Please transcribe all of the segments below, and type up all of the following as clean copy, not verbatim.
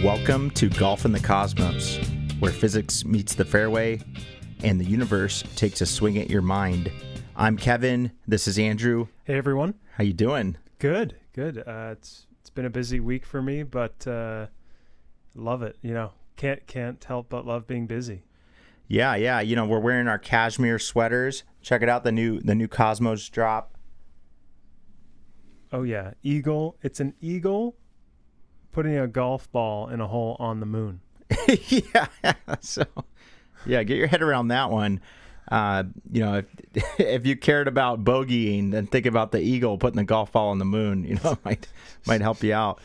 Welcome to Golf in the Cosmos, where physics meets the fairway and the universe takes a swing at your mind. I'm Kevin. This is Andrew. Hey, everyone. How you doing? Good. It's been a busy week for me, but love it. You know, can't help but love being busy. Yeah. You know, we're wearing our cashmere sweaters. Check it out, the new Cosmos drop. Oh yeah, eagle. It's an eagle putting a golf ball in a hole on the moon. Yeah. So, yeah, get your head around that one. You know, if you cared about bogeying, then think about the eagle putting the golf ball on the moon. You know, might help you out.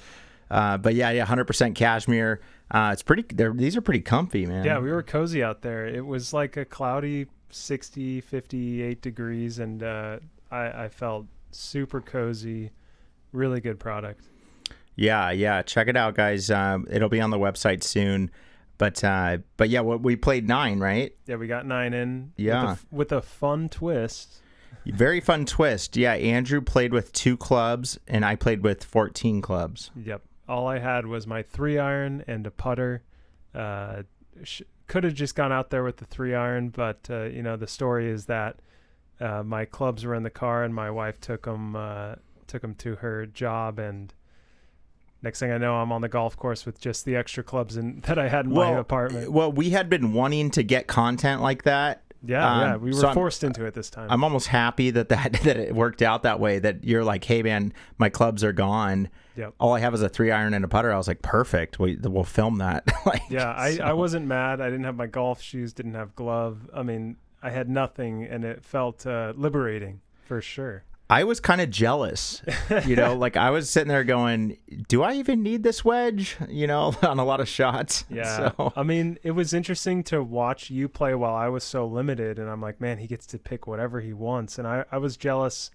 But yeah, 100% cashmere. It's pretty. These are pretty comfy, man. Yeah, we were cozy out there. It was like a cloudy 60, 58 degrees, and I felt super cozy. Really good product. Yeah. Check it out, guys. It'll be on the website soon. But yeah, we played 9, right? Yeah, we got 9 in. Yeah. With a fun twist. Very fun twist. Yeah, Andrew played with 2 clubs, and I played with 14 clubs. Yep. All I had was my 3-iron and a putter. Could have just gone out there with the 3-iron, but you know, the story is that my clubs were in the car, and my wife took them to her job, and next thing I know, I'm on the golf course with just the extra clubs that I had in my apartment. Well, we had been wanting to get content like that. Yeah, we were forced into it this time. I'm almost happy that it worked out that way, that you're like, hey, man, my clubs are gone. Yep. All I have is a 3-iron and a putter. I was like, perfect. We'll film that. I wasn't mad. I didn't have my golf shoes, didn't have glove. I mean, I had nothing, and it felt liberating for sure. I was kind of jealous, you know, like I was sitting there going, do I even need this wedge, you know, on a lot of shots? Yeah. So. I mean, it was interesting to watch you play while I was so limited. And I'm like, man, he gets to pick whatever he wants. And I was jealous.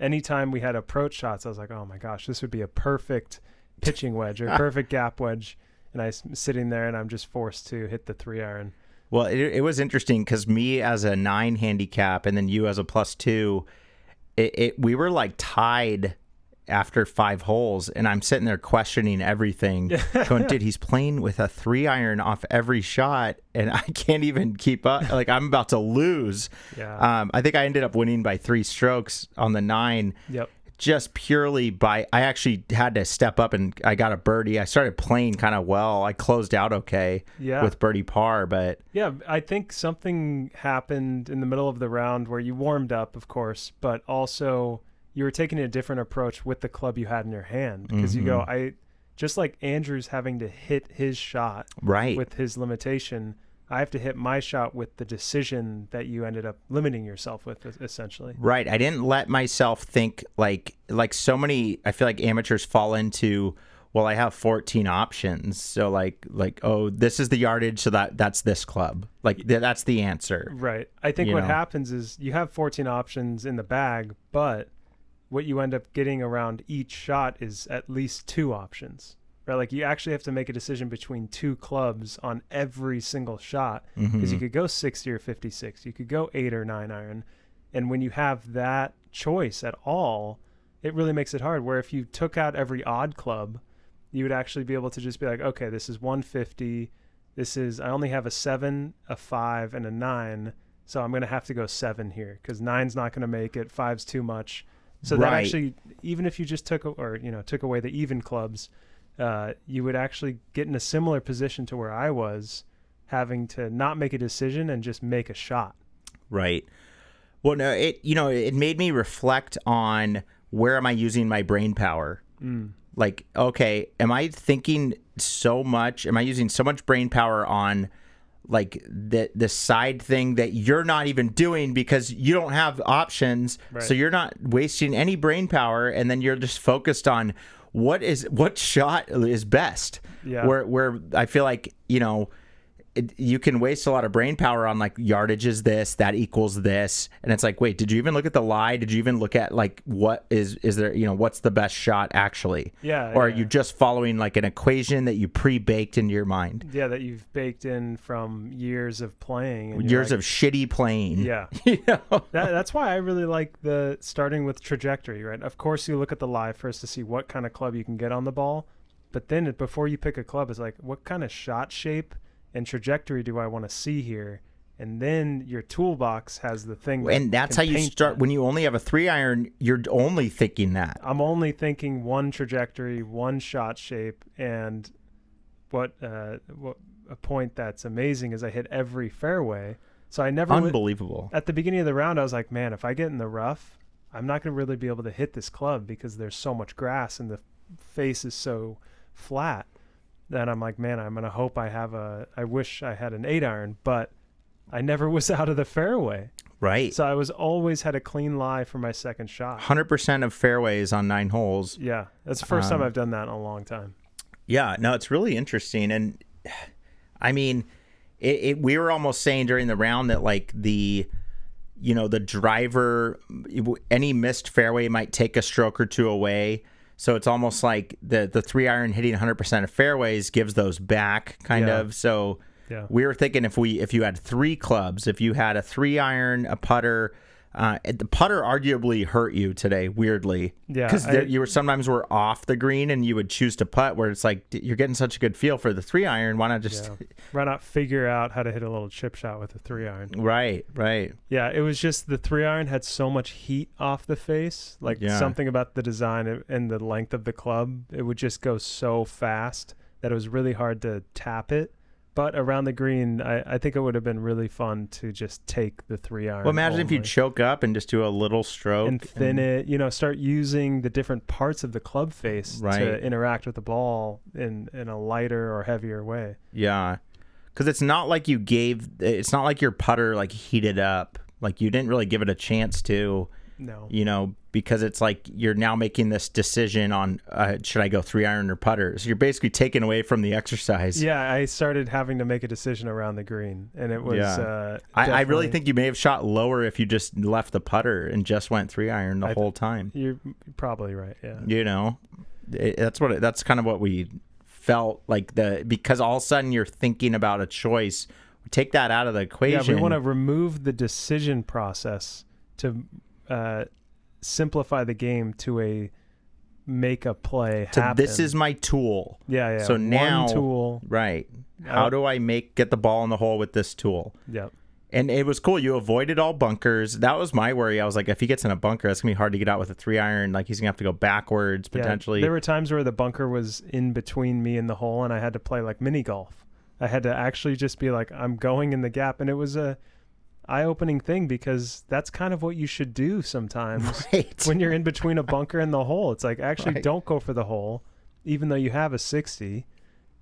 Anytime we had approach shots, I was like, oh my gosh, this would be a perfect pitching wedge or perfect gap wedge. And I'm sitting there and I'm just forced to hit the 3-iron. Well, it was interesting because me as a 9 handicap and then you as a +2, we were like tied after 5 holes, and I'm sitting there questioning everything, going, dude, he's playing with a 3-iron off every shot, and I can't even keep up. Like, I'm about to lose. Yeah. I think I ended up winning by 3 strokes on the 9. Yep. Just purely by, I actually had to step up and I got a birdie. I started playing kind of well. I closed out okay with birdie par, but yeah, I think something happened in the middle of the round where you warmed up, of course, but also you were taking a different approach with the club you had in your hand, because you go, just like Andrew's having to hit his shot with his limitation, I have to hit my shot with the decision that you ended up limiting yourself with, essentially. Right. I didn't let myself think like so many, I feel like amateurs fall into, well, I have 14 options. So like, oh, this is the yardage. So that's this club. Like that's the answer. Right. I think what happens is you have 14 options in the bag, but what you end up getting around each shot is at least 2 options. Right, like you actually have to make a decision between 2 clubs on every single shot, because you could go 60 or 56, you could go 8 or 9-iron, and when you have that choice at all, it really makes it hard. Where if you took out every odd club, you would actually be able to just be like, okay, this is 150, I only have a 7, a 5, and a 9, so I'm going to have to go 7 here because 9's not going to make it, 5's too much. So that actually, even if you just took away the even clubs, you would actually get in a similar position to where I was, having to not make a decision and just make a shot. Right. Well, no, it made me reflect on where am I using my brain power? Like, okay, am I thinking so much? Am I using so much brain power on like the side thing that you're not even doing because you don't have options? Right. So you're not wasting any brain power, and then you're just focused on what shot is best. Yeah. Where I feel like, you know, you can waste a lot of brain power on like yardage is this, that equals this. And it's like, wait, did you even look at the lie? Did you even look at like what is there, you know, what's the best shot actually? Yeah. Or are you just following like an equation that you pre-baked into your mind? Yeah, that you've baked in from years of playing. And years of shitty playing. Yeah. You know? That's why I really like the starting with trajectory, right? Of course, you look at the lie first to see what kind of club you can get on the ball. But then before you pick a club, it's like, what kind of shot shape and trajectory do I want to see here? And then your toolbox has the thing. And that's how you start. When you only have a 3-iron, you're only thinking that. I'm only thinking one trajectory, one shot shape, and what a point that's amazing is I hit every fairway. So I never unbelievable. At the beginning of the round, I was like, man, if I get in the rough, I'm not going to really be able to hit this club because there's so much grass and the face is so flat. Then I'm like, man, I'm going to hope I wish I had an 8-iron, but I never was out of the fairway. Right. So I was always had a clean lie for my second shot. 100% of fairways on 9 holes. Yeah. That's the first time I've done that in a long time. Yeah. No, it's really interesting. And I mean, we were almost saying during the round that like the driver, any missed fairway might take a stroke or two away. So it's almost like the 3-iron hitting 100% of fairways gives those back kind of. So we were thinking if you had 3 clubs, if you had a 3-iron, a putter, the putter arguably hurt you today, weirdly. Yeah. Because you were sometimes were off the green and you would choose to putt where it's like, you're getting such a good feel for the 3-iron. Why not just... Why not figure out how to hit a little chip shot with a 3-iron? Right. Yeah, it was just the 3-iron had so much heat off the face. Like something about the design and the length of the club, it would just go so fast that it was really hard to tap it. But around the green, I think it would have been really fun to just take the 3-iron. Well, imagine if you choke up and just do a little stroke. And thin it, start using the different parts of the club face to interact with the ball in a lighter or heavier way. Yeah. Because it's not like it's not like your putter like heated up. Like you didn't really give it a chance to. No. Because it's like you're now making this decision on should I go 3-iron or putter? So you're basically taking away from the exercise. Yeah, I started having to make a decision around the green, and it was. I really think you may have shot lower if you just left the putter and just went 3-iron the whole time. You're probably right. Yeah. That's kind of what we felt like because all of a sudden you're thinking about a choice. Take that out of the equation. Yeah, we want to remove the decision process to simplify the game to make a play happen. This is my tool. Yeah. So now, one tool. Right. How do I get the ball in the hole with this tool? Yep. And it was cool. You avoided all bunkers. That was my worry. I was like, if he gets in a bunker, that's going to be hard to get out with a 3-iron. Like, he's going to have to go backwards, potentially. There were times where the bunker was in between me and the hole, and I had to play, like, mini golf. I had to actually just be like, I'm going in the gap. And it was a eye-opening thing because that's kind of what you should do sometimes when you're in between a bunker and the hole. It's like, actually, don't go for the hole, even though you have a 60.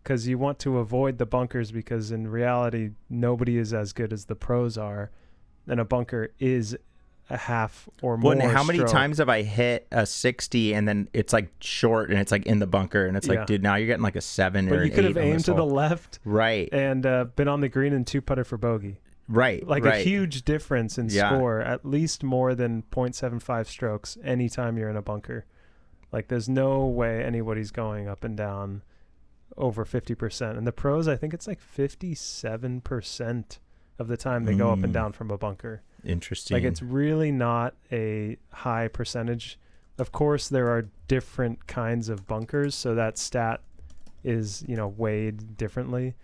Because you want to avoid the bunkers because in reality, nobody is as good as the pros are. And a bunker is a half or more how many stroke. times have I hit a 60 and then it's like short and it's like in the bunker and it's like, dude, now you're getting like a 7 or an 8. But you could have aimed to the left. Right. And been on the green and 2-putter for bogey. Right. Like a huge difference in score, at least more than 0.75 strokes anytime you're in a bunker. Like there's no way anybody's going up and down over 50%. And the pros, I think it's like 57% of the time they go up and down from a bunker. Interesting. Like it's really not a high percentage. Of course, there are different kinds of bunkers, so that stat is, weighed differently.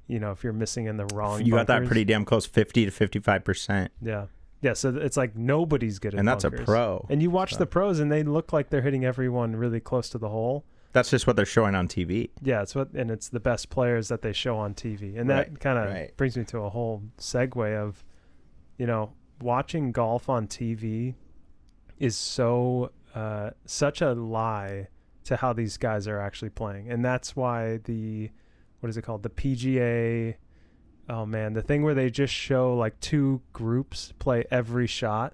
If you're missing in the wrong bunkers. Got that pretty damn close, 50 to 55%. Yeah. Yeah, so it's like nobody's good at and that's bunkers. A pro. And you watch the pros, and they look like they're hitting everyone really close to the hole. That's just what they're showing on TV. Yeah, it's the best players that they show on TV. And that kind of brings me to a whole segue of, watching golf on TV is such a lie to how these guys are actually playing. And that's why what is it called? The PGA, oh man, the thing where they just show like 2 groups play every shot.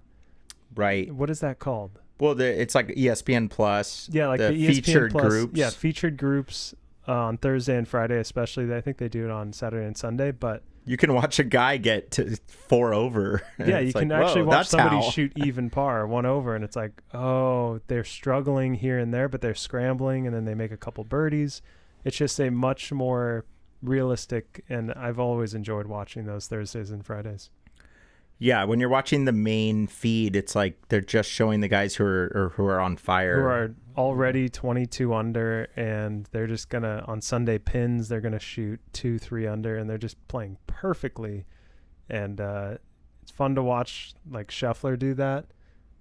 Right. What is that called? Well, it's like ESPN Plus. Yeah, like the ESPN featured Plus, groups. Yeah, featured groups on Thursday and Friday, especially. I think they do it on Saturday and Sunday, but you can watch a guy get to 4 over. Yeah, you can actually watch somebody shoot even par, 1 over, and it's like, oh, they're struggling here and there, but they're scrambling, and then they make a couple birdies. It's just a much more realistic, and I've always enjoyed watching those Thursdays and Fridays. Yeah, when you're watching the main feed, it's like they're just showing the guys who are on fire, who are already 22 under, and they're just gonna on Sunday pins they're gonna shoot 2-3 under, and they're just playing perfectly, and it's fun to watch like Scheffler do that.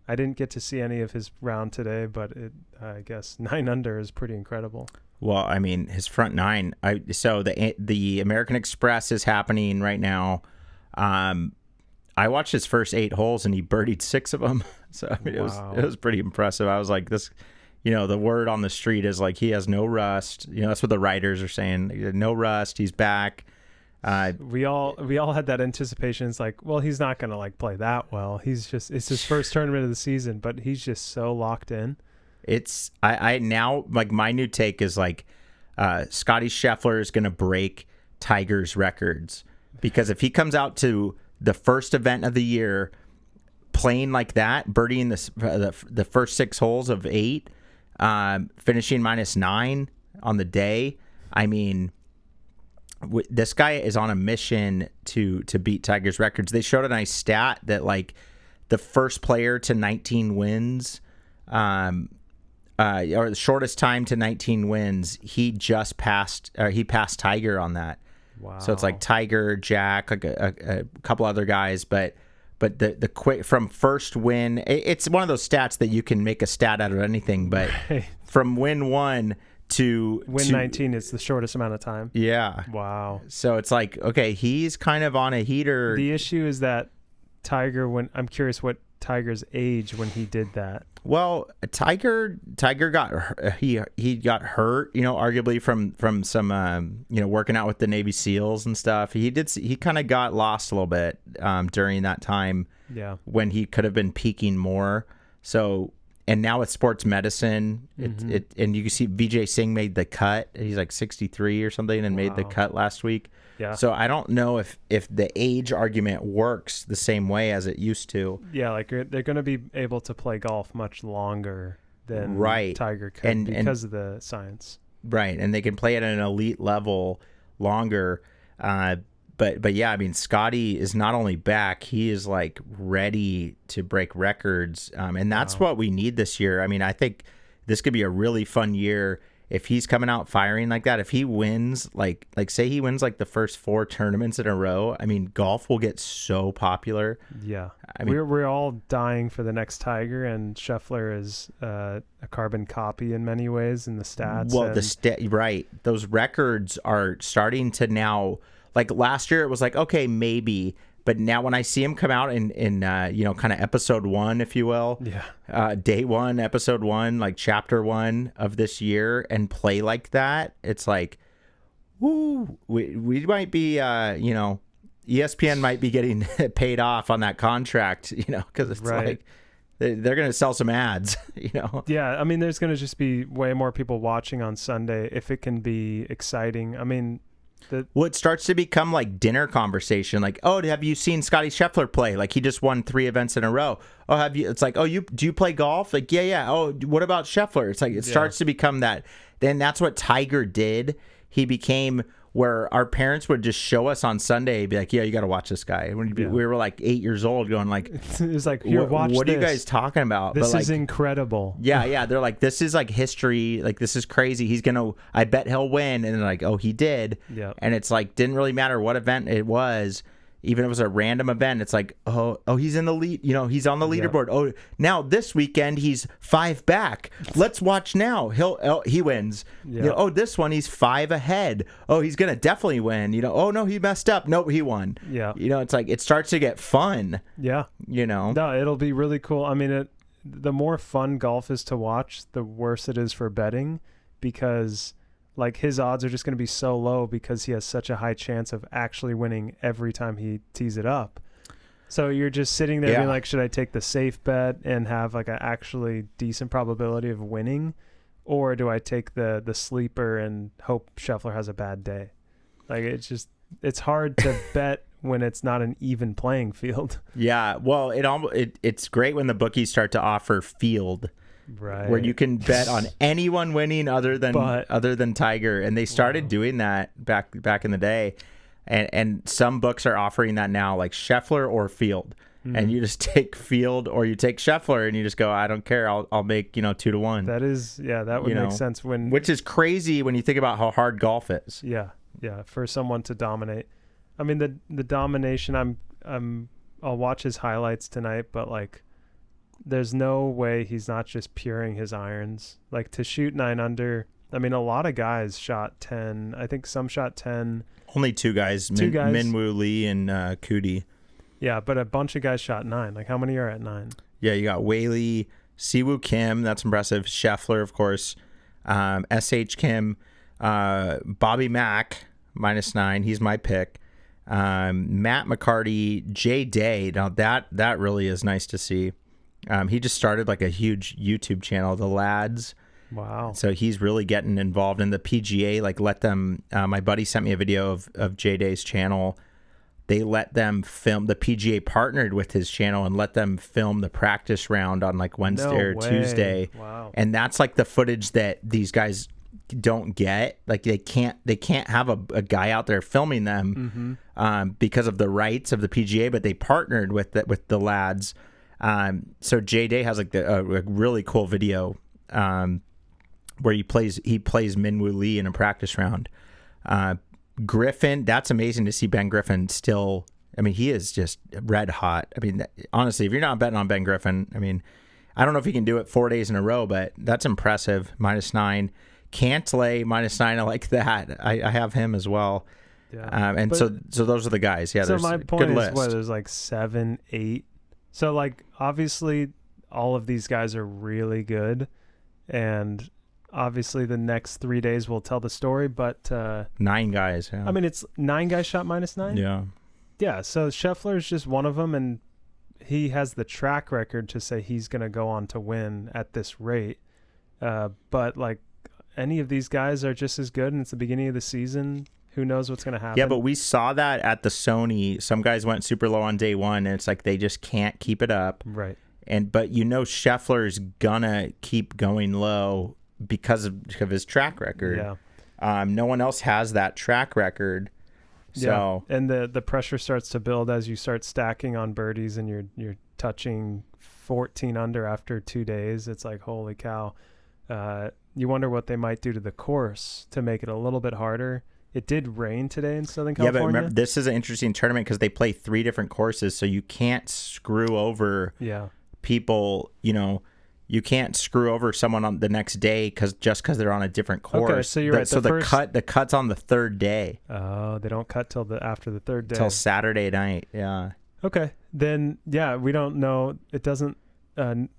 I didn't get to see any of his round today, but I guess 9 under is pretty incredible. Well, I mean, his front 9. So the American Express is happening right now. I watched his first 8 holes and he birdied 6 of them. So I mean, Wow. it was pretty impressive. I was like, this, the word on the street is like he has no rust. That's what the writers are saying. No rust. He's back. We all had that anticipation. It's like, well, he's not gonna like play that well. It's his first tournament of the season, but he's just so locked in. I now, like, my new take is like Scotty Scheffler is gonna break Tiger's records, because if he comes out to the first event of the year playing like that, birdieing the first 6 holes of 8, finishing -9 on the day, I mean, this guy is on a mission to beat Tiger's records. They showed a nice stat that like the first player to 19 wins, or the shortest time to 19 wins, he passed Tiger on that. Wow. So it's like Tiger, Jack, like a couple other guys, but the quick from first win, it's one of those stats that you can make a stat out of anything. But from win 1 to win 19, it's the shortest amount of time. Yeah. Wow. So it's like, okay, he's kind of on a heater. The issue is that I'm curious what Tiger's age when he did that. Well, Tiger got he got hurt, arguably from some working out with the Navy SEALs and stuff. He kind of got lost a little bit during that time. Yeah. When he could have been peaking more. So, and now with sports medicine, and you can see Vijay Singh made the cut. He's like 63 or something and made the cut last week. Yeah. So I don't know if the age argument works the same way as it used to. Yeah, like they're going to be able to play golf much longer than Tiger could because of the science. Right, and they can play at an elite level longer. But yeah, I mean, Scotty is not only back, he is like ready to break records, and that's what we need this year. I mean, I think this could be a really fun year if he's coming out firing like that. If he wins, like say he wins like the first 4 tournaments in a row, I mean, golf will get so popular. Yeah, I mean, we're all dying for the next Tiger, and Scheffler is a carbon copy in many ways in the stats. Well, right, those records are starting to now. Like last year, it was like, okay, maybe. But now when I see him come out in kind of episode 1, if you will, day 1, episode 1, like chapter 1 of this year, and play like that, it's like, woo, we might be, ESPN might be getting paid off on that contract, because it's like they're going to sell some ads, Yeah, I mean, there's going to just be way more people watching on Sunday if it can be exciting. I mean, it starts to become like dinner conversation. Like, oh, have you seen Scotty Scheffler play? Like, he just won 3 events in a row. Oh, have you? It's like, oh, do you play golf? Like, yeah. Oh, what about Scheffler? It's like it starts to become that. Then that's what Tiger did. He became where our parents would just show us on Sunday, be like, yeah, you got to watch this guy. We were like 8 years old, going like, it was like, here, watch what this. are you guys talking about? This is incredible. Yeah. They're like, this is like history. Like, this is crazy. I bet he'll win. And they're like, oh, he did. Yeah. And it's like, didn't really matter what event it was. Even if it was a random event, it's like, oh, he's in the lead. He's on the leaderboard. Oh, now this weekend he's 5 back. Let's watch now. He wins. Yeah. This one he's 5 ahead. Oh, he's gonna definitely win. Oh no, he messed up. No, he won. Yeah. It's like it starts to get fun. Yeah. No, it'll be really cool. I mean, the more fun golf is to watch, the worse it is for betting, because like his odds are just going to be so low because he has such a high chance of actually winning every time he tees it up. So you're just sitting there being like, should I take the safe bet and have like an actually decent probability of winning? Or do I take the sleeper and hope Scheffler has a bad day? Like it's hard to bet when it's not an even playing field. Yeah. Well, it's great when the bookies start to offer field. Right. Where you can bet on anyone winning other than Tiger, and they started doing that back in the day, and some books are offering that now, like Scheffler or field. and you just take Field or you take Scheffler and you just go, I don't care. I'll make 2-1. That is, yeah, that would make sense which is crazy when you think about how hard golf is. Yeah, for someone to dominate. I mean, the domination. I'll watch his highlights tonight, but like, there's no way he's not just puring his irons. Like, to shoot 9 under. I mean, a lot of guys shot 10. I think some shot 10. Only two guys, Minwoo Lee and Cootie. Yeah, but a bunch of guys shot 9. Like, how many are at 9? Yeah, you got Whaley, Siwoo Kim. That's impressive. Scheffler, of course. S.H. Kim. Bobby Mack, -9. He's my pick. Matt McCarty, Jay Day. Now that really is nice to see. He just started like a huge YouTube channel, The Lads. Wow. So he's really getting involved in the PGA. Like, let them. My buddy sent me a video of Jay Day's channel. They let them film. The PGA partnered with his channel and let them film the practice round on like Wednesday or Tuesday. Wow. And that's like the footage that these guys don't get. Like, they can't have a guy out there filming them because of the rights of the PGA, but they partnered with the Lads. So Jay Day has like a really cool video where he plays Minwoo Lee in a practice round. Griffin, that's amazing to see Ben Griffin still. I mean, he is just red hot. I mean, honestly, if you're not betting on Ben Griffin, I mean, I don't know if he can do it 4 days in a row, but that's impressive. -9. Cantlay, -9. I like that. I have him as well. Yeah. So those are the guys. Yeah. So there's my a point good is, list. there's like 7, 8. So like, obviously all of these guys are really good, and obviously the next 3 days will tell the story, but 9 guys. Yeah. I mean, it's 9 guys shot -9. Yeah. Yeah. So Scheffler is just one of them, and he has the track record to say he's going to go on to win at this rate. But like, any of these guys are just as good, and it's the beginning of the season. Who knows what's going to happen? Yeah, but we saw that at the Sony. Some guys went super low on day one, and it's like they just can't keep it up. Right. But Scheffler's gonna keep going low because of his track record. Yeah. No one else has that track record. So yeah. And the pressure starts to build as you start stacking on birdies, and you're touching 14 under after 2 days. It's like, holy cow. You wonder what they might do to the course to make it a little bit harder. It did rain today in Southern California. Yeah, but remember, this is an interesting tournament because they play 3 different courses, so you can't screw over people. You can't screw over someone on the next day just because they're on a different course. Okay, so you're right. So the cut's on the 3rd day. Oh, they don't cut till after the 3rd day. Till Saturday night. Yeah. Okay, then we don't know. It doesn't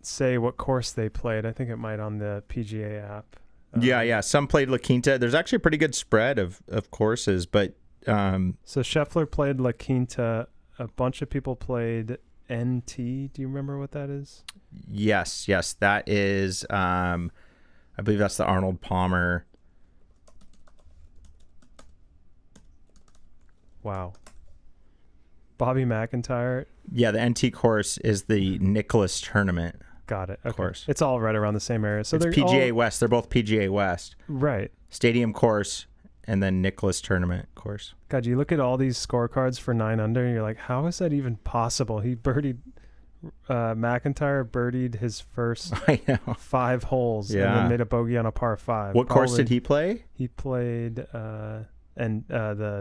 say what course they played. I think it might on the PGA app. Yeah. Some played La Quinta. There's actually a pretty good spread of courses, but so Scheffler played La Quinta. A bunch of people played NT. Do you remember what that is? Yes. That is, I believe that's the Arnold Palmer. Wow. Bobby McIntyre. Yeah, the NT course is the Nicklaus Tournament. Got it. Okay. Course. It's all right around the same area. So it's they're PGA West. They're both PGA West. Right. Stadium course and then Nicklaus Tournament course. God, you look at all these scorecards for 9 under, and you're like, how is that even possible? He birdied. McIntyre birdied his first 5 holes and then made a bogey on a par 5. What course did he play? He played the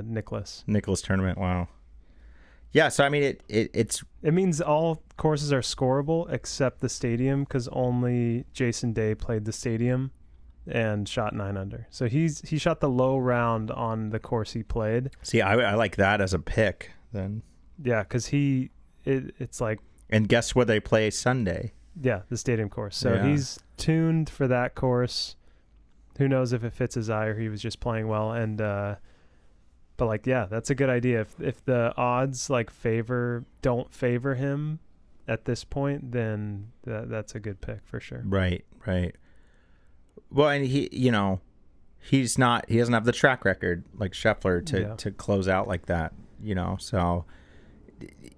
Nicklaus Tournament. Wow. Yeah, so I mean, it means all courses are scoreable except the Stadium, because only Jason Day played the Stadium and shot 9 under. So he shot the low round on the course he played. See, I like that as a pick then. Yeah, because it's like. And guess where they play Sunday? Yeah, the Stadium course. So he's tuned for that course. Who knows if it fits his eye or he was just playing well. And but like, yeah, that's a good idea. If the odds like don't favor him at this point, then that's a good pick for sure. Right. Well, and he doesn't have the track record like Scheffler to close out like that, so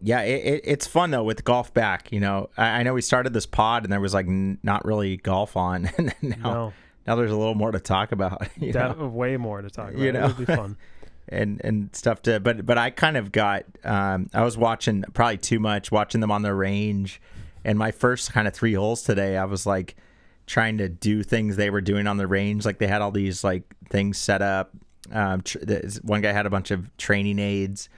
yeah, it's fun though with golf back. I know we started this pod and there was like not really golf on, and now there's a little more to talk about. Way more to talk about. It would be fun. and stuff but I kind of got I was watching probably too much, watching them on the range, and my first kind of 3 holes today I was like trying to do things they were doing on the range. Like they had all these like things set up. One guy had a bunch of training aids,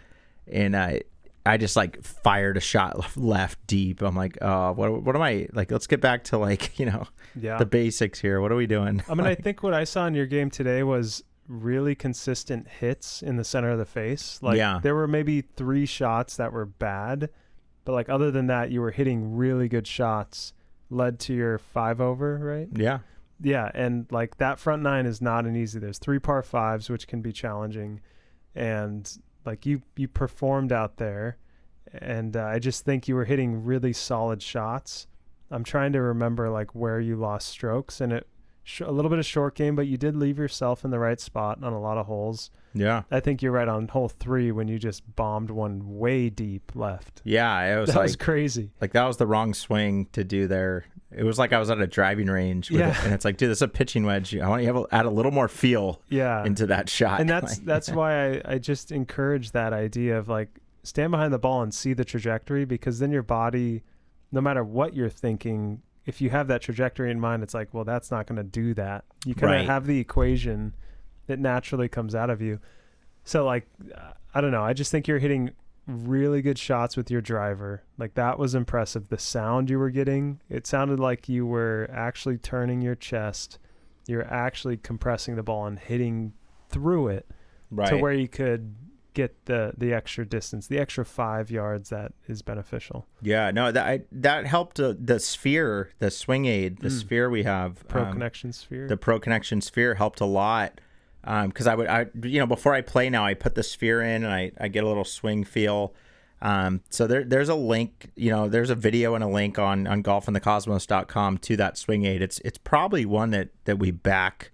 and I just like fired a shot left deep. I'm like, oh, what am I like? Let's get back to like, the basics here. What are we doing? I mean, I think what I saw in your game today was really consistent hits in the center of the face. Like there were maybe 3 shots that were bad, but like other than that, you were hitting really good shots, led to your 5-over, right? Yeah, and like that front 9 is not an easy. There's 3 par 5s, which can be challenging, and like you performed out there, and I just think you were hitting really solid shots. I'm trying to remember like where you lost strokes, and a little bit of short game, but you did leave yourself in the right spot on a lot of holes. Yeah. I think you're right on hole 3 when you just bombed one way deep left. Yeah, that was crazy. Like that was the wrong swing to do there. It was like I was at a driving range and it's like, dude, this is a pitching wedge. I want you to add a little more feel into that shot. And that's why I just encourage that idea of like stand behind the ball and see the trajectory, because then your body, no matter what you're thinking, if you have that trajectory in mind, it's like, well, that's not going to do that. You kind of have the equation that naturally comes out of you. So like, I don't know. I just think you're hitting really good shots with your driver. Like that was impressive. The sound you were getting, it sounded like you were actually turning your chest. You're actually compressing the ball and hitting through it to where you could get the extra distance, the extra 5 yards that is beneficial. Yeah, no, that helped the sphere, the swing aid, the sphere we have. Pro Connection sphere. The Pro Connection sphere helped a lot. Because I before I play now, I put the sphere in and I get a little swing feel. So there's a link, there's a video and a link on golfinthecosmos.com to that swing aid. It's probably one that we back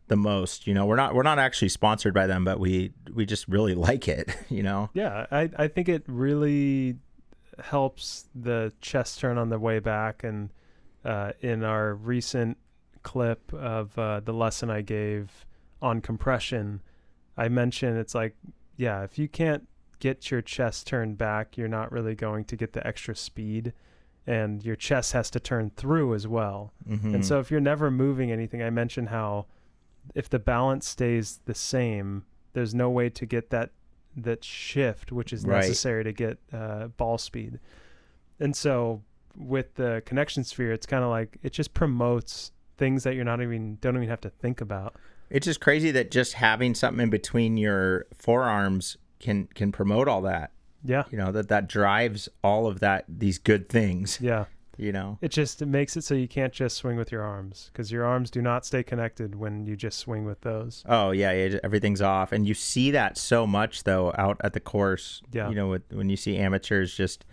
the most. We're not actually sponsored by them, but we just really like it. Yeah, I think it really helps the chest turn on the way back. And in our recent clip of the lesson I gave on compression, I mentioned it's like, yeah, if you can't get your chest turned back, you're not really going to get the extra speed, and your chest has to turn through as well. Mm-hmm. And so if you're never moving anything, I mentioned how if the balance stays the same, there's no way to get that shift, which is necessary to get ball speed. And so with the connection sphere, it's kind of like it just promotes things that don't even have to think about. It's just crazy that just having something in between your forearms can promote all that. Yeah. That drives all of these good things. Yeah. It makes it so you can't just swing with your arms, because your arms do not stay connected when you just swing with those. Oh yeah, everything's off. And you see that so much though out at the course. Yeah. When you see amateurs just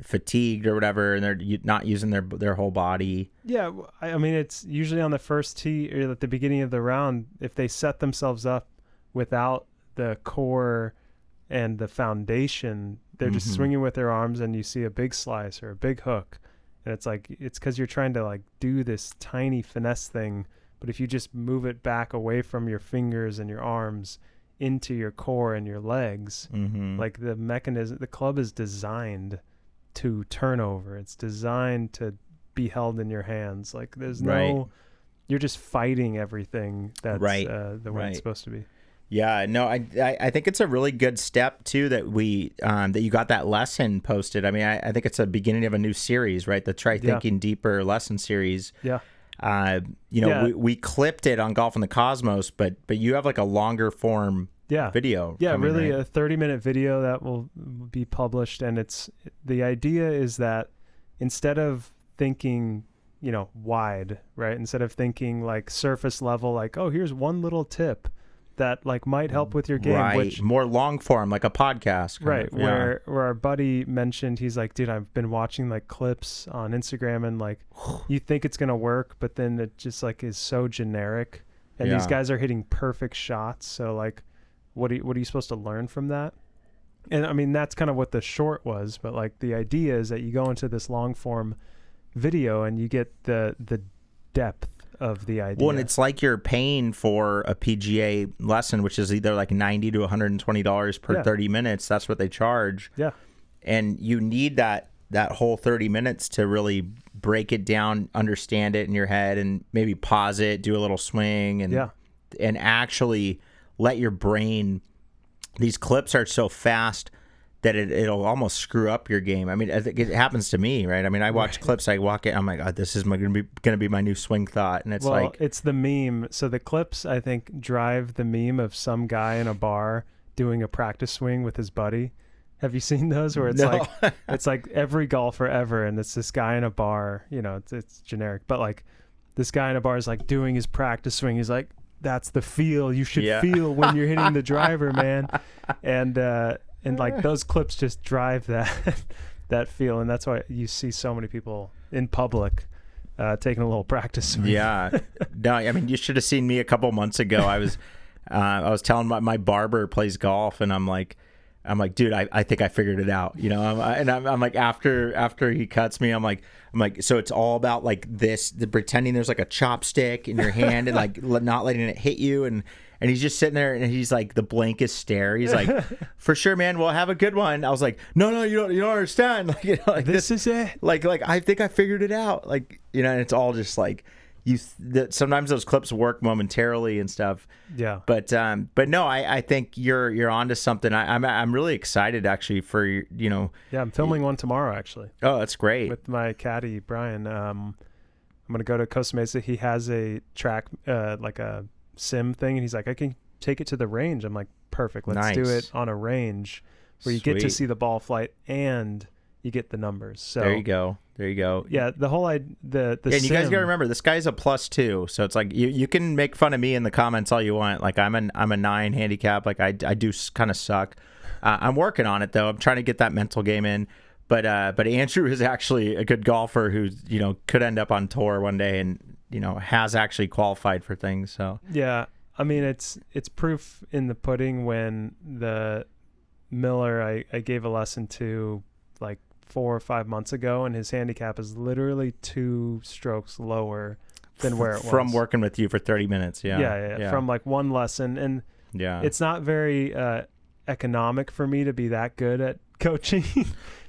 fatigued or whatever, and they're not using their whole body. Yeah, I mean, it's usually on the first tee or at the beginning of the round, if they set themselves up without the core and the foundation, they're just swinging with their arms, and you see a big slice or a big hook, and it's like, it's because you're trying to like do this tiny finesse thing, but if you just move it back away from your fingers and your arms into your core and your legs, like the club is designed to turn over. It's designed to be held in your hands. Like there's you're just fighting everything that's the way it's supposed to be. Yeah, no, I think it's a really good step too that that you got that lesson posted. I mean, I think it's a beginning of a new series, right? The Try Thinking Deeper lesson series. Yeah. We clipped it on Golf in the Cosmos, but you have like a longer form video. Yeah, coming, really right? a 30-minute video that will be published, and the idea is that instead of thinking, wide, right? Instead of thinking like surface level, like, oh, here's one little tip that like might help with your game, right? Which more long form, like a podcast, right? Where our buddy mentioned, he's like, dude, I've been watching like clips on Instagram, and like you think it's gonna work, but then it just like is so generic, and these guys are hitting perfect shots. So like, what are you supposed to learn from that? And I mean, that's kind of what the short was, but like the idea is that you go into this long form video and you get the depth of the idea. Well, and it's like you're paying for a PGA lesson, which is either like $90 to $120 per 30 minutes. That's what they charge. Yeah. And you need that whole 30 minutes to really break it down, understand it in your head, and maybe pause it, do a little swing, and actually let your brain. These clips are so fast that it'll almost screw up your game. I mean, I think it happens to me, right? I mean, I watch clips, I walk in, I'm like, oh, this is going to be my new swing thought, and it's it's the meme. So the clips, I think, drive the meme of some guy in a bar doing a practice swing with his buddy. Have you seen those where it's it's like every golfer ever, and it's this guy in a bar, it's generic, but like this guy in a bar is like doing his practice swing. He's like, that's the feel you should feel when you're hitting the driver, man. And like those clips just drive that feel. And that's why you see so many people in public taking a little practice swing. Yeah. No, I mean, you should have seen me a couple months ago. I was telling my barber plays golf, and I'm like, dude, I think I figured it out, I'm like, after he cuts me, I'm like, so it's all about like this, the pretending there's like a chopstick in your hand and like not letting it hit you. And he's just sitting there, and he's like the blankest stare. He's like, for sure, man, we'll have a good one. I was like, no, you don't understand. Like, like this is it. Like, I think I figured it out. Like, and it's all just like, sometimes those clips work momentarily and stuff. Yeah. But no, I think you're onto something. I'm really excited actually for Yeah, I'm filming one tomorrow actually. Oh, that's great. With my caddy Brian. I'm gonna go to Costa Mesa. He has a track like a sim thing, and he's like, I can take it to the range. I'm like, perfect. Let's do it on a range where you get to see the ball flight and you get the numbers. So there you go. Yeah, the whole and you guys gotta remember, this guy's a +2, so it's like you can make fun of me in the comments all you want. Like I'm a 9 handicap. Like I do kind of suck. I'm working on it though. I'm trying to get that mental game in. But Andrew is actually a good golfer who could end up on tour one day, and has actually qualified for things. So yeah, I mean it's proof in the pudding when the Miller I gave a lesson to like 4 or 5 months ago, and his handicap is literally 2 strokes lower than where it was from working with you for 30 minutes. Yeah. From like one lesson. And it's not very economic for me to be that good at coaching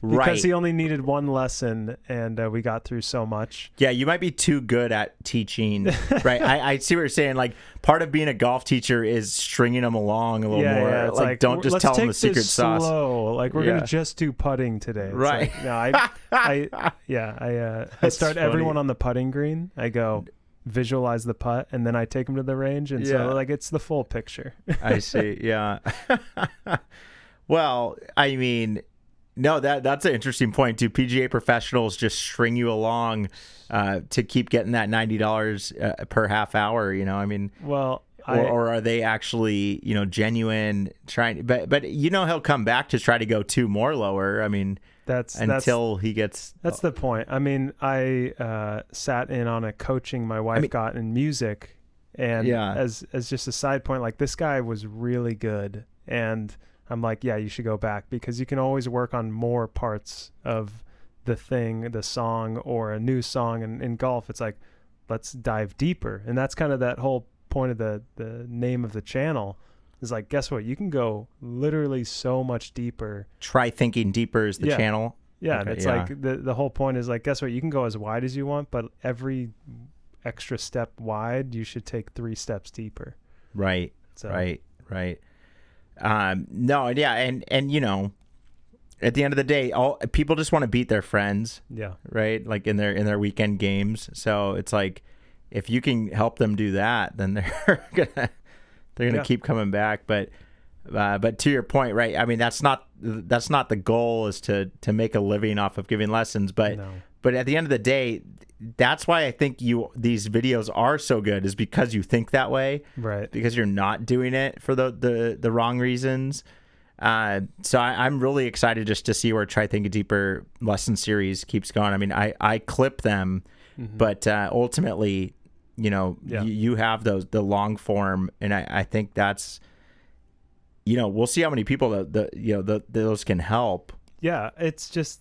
because he only needed one lesson, and we got through so much. Yeah, you might be too good at teaching, right? I see what you're saying. Like, part of being a golf teacher is stringing them along a little more. Yeah, it's like don't just tell them the secret sauce. Slow. Like, we're gonna just do putting today. It's right? Like, no, I start everyone on the putting green. I go visualize the putt, and then I take them to the range, and so like it's the full picture. I see. Yeah. Well, I mean, no, that's an interesting point too. PGA professionals just string you along to keep getting that $90 per half hour. I mean, well, or are they actually genuine trying? But he'll come back to try to go 2 more lower. I mean, until he gets. That's the point. I mean, I sat in on a coaching my wife got in music, and as just a side point, like this guy was really good, and I'm like, yeah, you should go back, because you can always work on more parts of the song, or a new song. And in golf, it's like, let's dive deeper. And that's kind of that whole point of the name of the channel is like, guess what? You can go literally so much deeper. Try thinking deeper is the channel. Yeah. Okay, and it's like the whole point is like, guess what? You can go as wide as you want, but every extra step wide, you should take 3 steps deeper. Right. So. Right. No, yeah, and at the end of the day, all people just want to beat their friends. Yeah. Right. Like in their weekend games. So it's like, if you can help them do that, then they're gonna keep coming back. But to your point, right? I mean, that's not the goal, is to make a living off of giving lessons. But at the end of the day, that's why I think these videos are so good, is because you think that way, right? Because you're not doing it for the wrong reasons. So I'm really excited just to see where Try Thinking Deeper lesson series keeps going. I mean, I clip them, but ultimately, you have the long form, and I think that's, we'll see how many people those can help. Yeah, it's just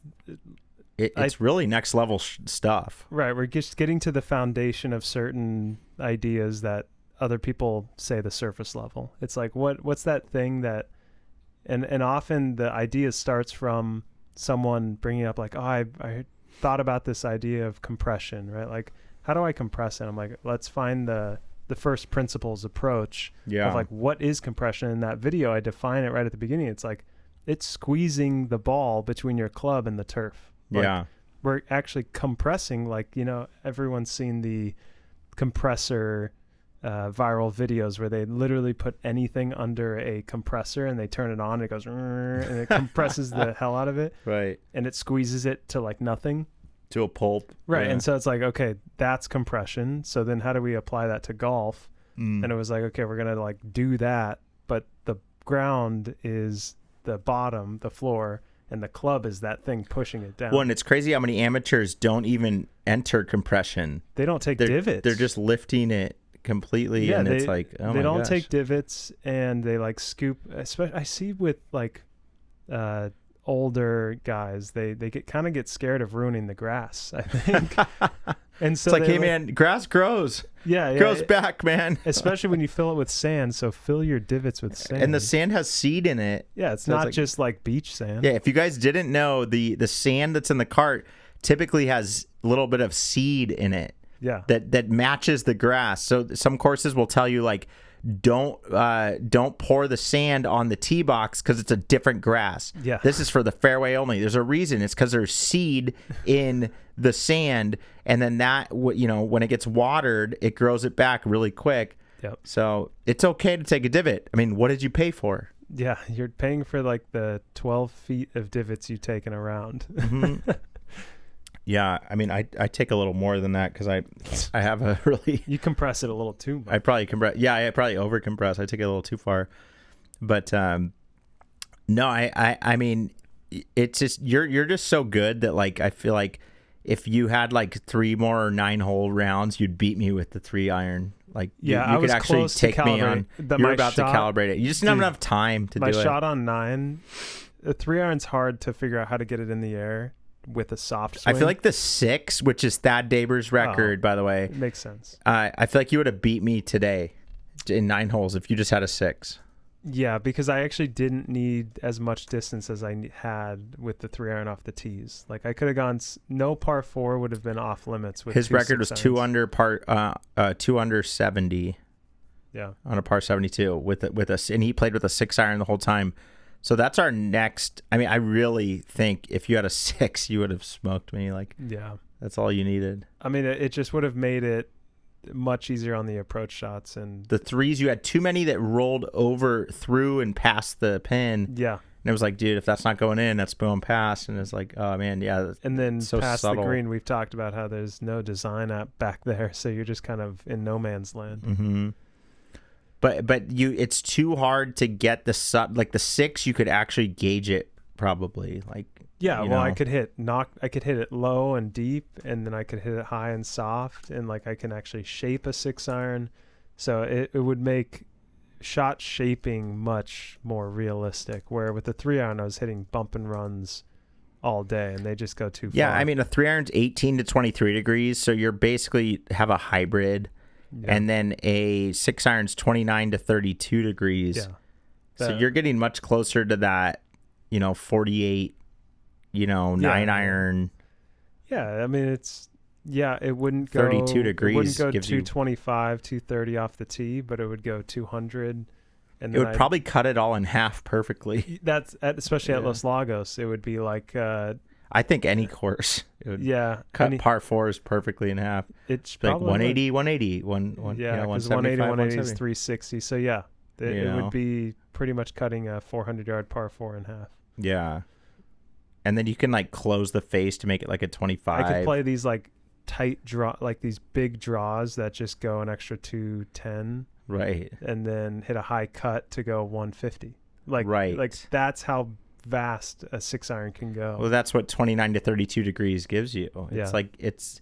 it's really next level stuff. Right. We're just getting to the foundation of certain ideas that other people say the surface level. It's like, what's that thing that, and often the idea starts from someone bringing up like, oh, I thought about this idea of compression, right? Like, how do I compress it? I'm like, let's find the first principles approach of like, what is compression? In that video, I define it right at the beginning. It's like, it's squeezing the ball between your club and the turf. Like, we're actually compressing, like, everyone's seen the compressor viral videos where they literally put anything under a compressor and they turn it on and it goes and it compresses the hell out of it. Right. And it squeezes it to like nothing. To a pulp. Right. Yeah. And so it's like, okay, that's compression. So then how do we apply that to golf? And it was like, okay, we're going to like do that. But the ground is the bottom, the floor, and the club is that thing pushing it down. Well, and it's crazy how many amateurs don't even enter compression. They don't take divots. They're just lifting it completely, and it's like, oh my gosh. They don't take divots, and they like scoop. Especially, I see with like older guys, they get scared of ruining the grass, I think. And so it's like, hey man, grass grows. Yeah, grows back, man. Especially when you fill it with sand. So fill your divots with sand. And the sand has seed in it. Yeah, it's not just like beach sand. Yeah, if you guys didn't know, the sand that's in the cart typically has a little bit of seed in it. Yeah. That matches the grass. So some courses will tell you like, don't pour the sand on the tee box because it's a different grass. Yeah. This is for the fairway only. There's a reason. It's because there's seed in the sand, and then that, when it gets watered, it grows it back really quick. Yep. So it's okay to take a divot. I mean, what did you pay for? Yeah, you're paying for like the 12 feet of divots you've taken around. Mm-hmm. Yeah, I mean, I take a little more than that because I have a really... You compress it a little too much. I probably compress. Yeah, I probably over compress. I take it a little too far. But no, I mean, it's just you're just so good that like I feel like if you had like 3 more 9-hole rounds, you'd beat me with the 3-iron. Like, yeah, you could actually take me on. You're about to calibrate it. You just don't have enough time to do it. My shot on 9, the 3-iron's hard to figure out how to get it in the air with a soft swing. I feel like the 6, which is Thad Daber's record, by the way. It makes sense. I feel like you would have beat me today in 9 holes if you just had a 6. Yeah, because I actually didn't need as much distance as I had with the 3-iron off the tees. Like I could have gone, no par 4 would have been off limits with his record was 2 under 70. Yeah, on a par 72 with us, and he played with a 6-iron the whole time. So that's our next. I mean, I really think if you had a 6, you would have smoked me. Like, yeah, that's all you needed. I mean, it just would have made it much easier on the approach shots, and the 3s, you had too many that rolled over through and past the pin. Yeah, and it was like, dude, if that's not going in, that's going past. And it's like, oh man, yeah. And then so past subtle. the green, we've talked about how there's no design app back there, so you're just kind of in no man's land. Mm-hmm. But it's too hard to get the 6. You could actually gauge it probably. Like, yeah, well, I could hit it low and deep, and then I could hit it high and soft, and like I can actually shape a 6-iron, so it would make shot shaping much more realistic. Where with the 3-iron, I was hitting bump and runs all day, and they just go too far. Yeah, I mean, a 3-iron's 18 to 23 degrees, so you're basically have a hybrid. Yeah. And then a 6-iron's 29 to 32 degrees. Yeah. So you're getting much closer to that, 48, 9-iron. Yeah, I mean, it wouldn't go 32 degrees. It wouldn't go 225, 230 off the tee, but it would go 200. And it would probably cut it all in half perfectly. That's especially at Los Lagos. It would be like I think any course. It would cut par 4s perfectly in half. It's like 180, 180, because 180, 180 is 360. So yeah, it would be pretty much cutting a 400-yard par 4 in half. Yeah, and then you can like close the face to make it like a 25. I could play these like tight draw, like these big draws that just go an extra 210. Right. And then hit a high cut to go 150. Like that's how vast a 6-iron can go. Well, that's what 29 to 32 degrees gives you. It's like it's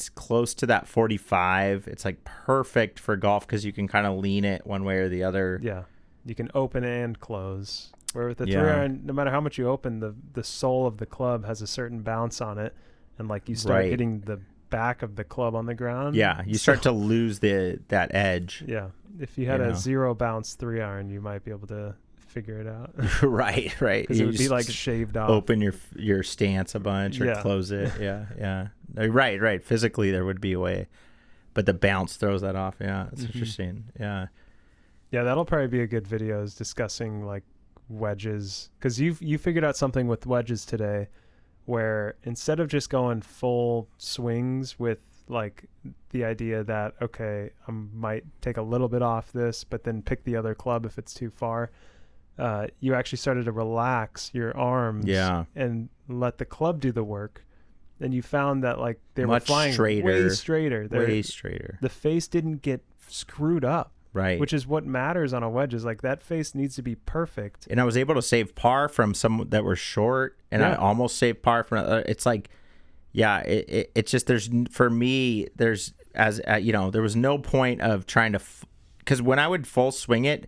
close to that 45. It's like perfect for golf because you can kind of lean it one way or the other. Yeah, you can open and close. Where with the 3-iron, no matter how much you open, the sole of the club has a certain bounce on it, and like you start hitting the back of the club on the ground. Yeah, you start to lose that edge. Yeah, if you had a 0 bounce 3-iron, you might be able to figure it out. right. Because it would be like shaved off. Open your stance a bunch or close it. Yeah. Right. Physically, there would be a way, but the bounce throws that off. Yeah, it's interesting. Yeah. Yeah, that'll probably be a good video, is discussing like wedges, because you figured out something with wedges today, where instead of just going full swings with like the idea that, okay, I might take a little bit off this, but then pick the other club if it's too far, you actually started to relax your arms and let the club do the work. And you found that like they were flying way straighter. Way straighter. The face didn't get screwed up. Right. Which is what matters on a wedge, is like that face needs to be perfect. And I was able to save par from some that were short, and I almost saved par from it's like, it's just, for me, there was no point of trying to, because when I would full swing it,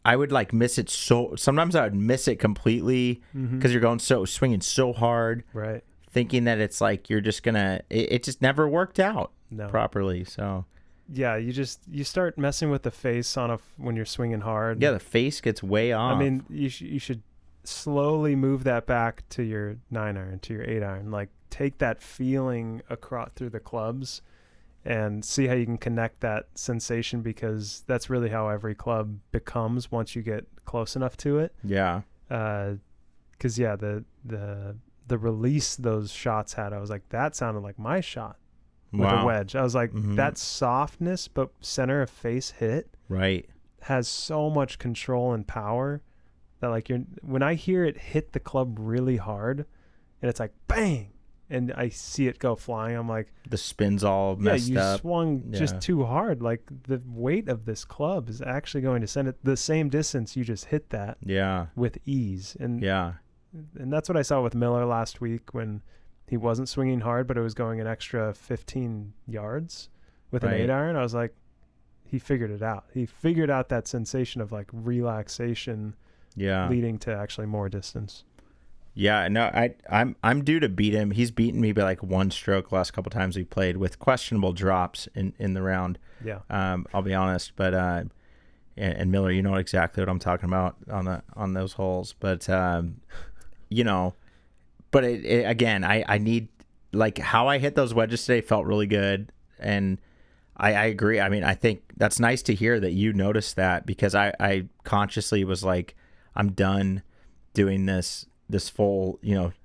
I would like miss it. Sometimes I would miss it completely because you're swinging so hard. Right. Thinking that it's like, you're just gonna, it just never worked out properly. So. Yeah, you start messing with the face when you're swinging hard. Yeah, the face gets way off. I mean, you should slowly move that back to your 9-iron, to your 8-iron. Like, take that feeling across through the clubs and see how you can connect that sensation, because that's really how every club becomes once you get close enough to it. Yeah. Because the release those shots had, I was like, that sounded like my shot. With a wedge. I was like, that softness but center of face hit has so much control and power that like when I hear it hit the club really hard and it's like bang and I see it go flying, I'm like, the spin's all messed up. Yeah, you swung just too hard. Like the weight of this club is actually going to send it the same distance you just hit that with ease. And that's what I saw with Miller last week when he wasn't swinging hard, but it was going an extra 15 yards with an 8-iron. I was like, he figured it out. He figured out that sensation of like relaxation leading to actually more distance. Yeah, no, I'm due to beat him. He's beaten me by like one stroke the last couple times we played with questionable drops in the round. Yeah. I'll be honest, but and Miller, you know exactly what I'm talking about on those holes. But But again, I need, like, how I hit those wedges today felt really good. And I agree. I mean, I think that's nice to hear that you noticed that, because I consciously was like, I'm done doing this full,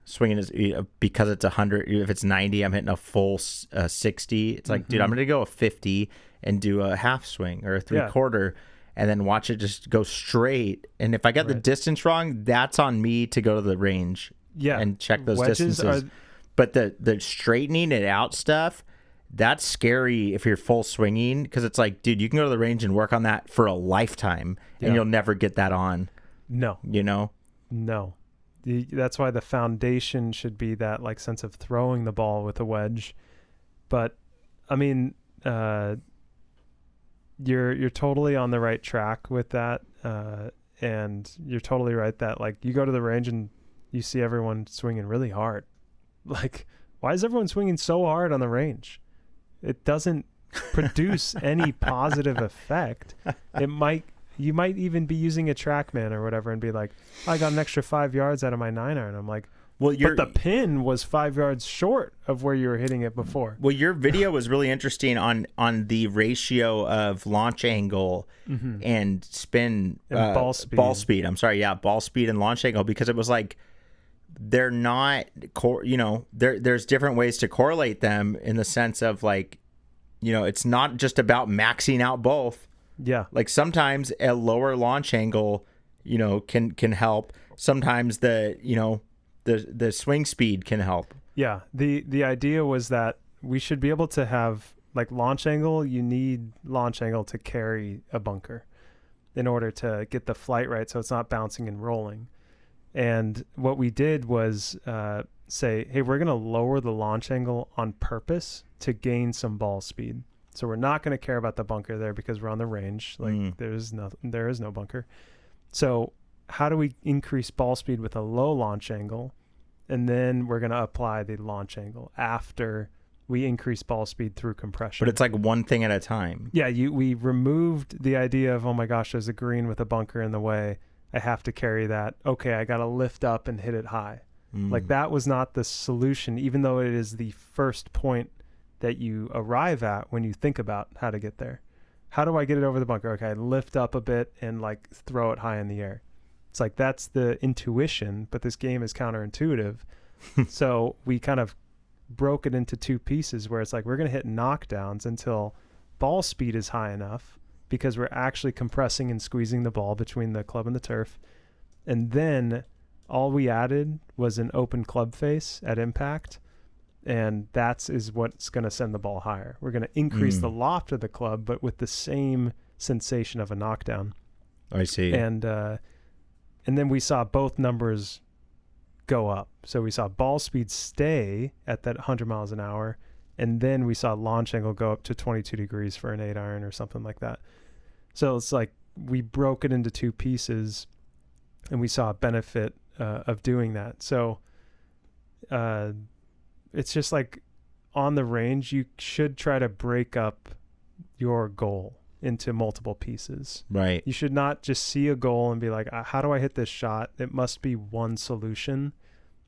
swinging because it's 100. If it's 90, I'm hitting a full 60. It's like, dude, I'm going to go a 50 and do a half swing or a 3/4 and then watch it just go straight. And if I get the distance wrong, that's on me to go to the range. And check those distances. But the straightening it out stuff, that's scary if you're full swinging, because it's like, dude, you can go to the range and work on that for a lifetime and you'll never get that on. No. No. That's why the foundation should be that like sense of throwing the ball with a wedge. But I mean, you're totally on the right track with that. And you're totally right that like you go to the range and you see everyone swinging really hard. Like, why is everyone swinging so hard on the range? It doesn't produce any positive effect. You might even be using a trackman or whatever and be like, I got an extra 5 yards out of my 9-iron. I'm like, but the pin was 5 yards short of where you were hitting it before. Well, your video was really interesting on the ratio of launch angle and spin and ball speed. I'm sorry, ball speed and launch angle, because it was like, they're not, there's different ways to correlate them, in the sense of like, it's not just about maxing out both. Yeah. Like sometimes a lower launch angle, can help. Sometimes the swing speed can help. Yeah. The idea was that we should be able to have like launch angle. You need launch angle to carry a bunker in order to get the flight right, so it's not bouncing and rolling. And what we did was say, hey, we're going to lower the launch angle on purpose to gain some ball speed. So we're not going to care about the bunker there because we're on the range. Like there is no bunker. So how do we increase ball speed with a low launch angle? And then we're going to apply the launch angle after we increase ball speed through compression. But it's like one thing at a time. Yeah, we removed the idea of, oh my gosh, there's a green with a bunker in the way. I have to carry that. Okay, I got to lift up and hit it high. Like that was not the solution, even though it is the first point that you arrive at when you think about how to get there. How do I get it over the bunker? Okay, I lift up a bit and like throw it high in the air. It's like that's the intuition, but this game is counterintuitive. So we kind of broke it into two pieces where it's like we're going to hit knockdowns until ball speed is high enough because we're actually compressing and squeezing the ball between the club and the turf. And then all we added was an open club face at impact. And is what's going to send the ball higher. We're going to increase the loft of the club, but with the same sensation of a knockdown. I see. And then we saw both numbers go up. So we saw ball speed stay at that 100 miles an hour, and then we saw launch angle go up to 22 degrees for an 8-iron or something like that. So it's like we broke it into two pieces, and we saw a benefit of doing that. So it's just like on the range, you should try to break up your goal into multiple pieces. Right. You should not just see a goal and be like, how do I hit this shot? It must be one solution.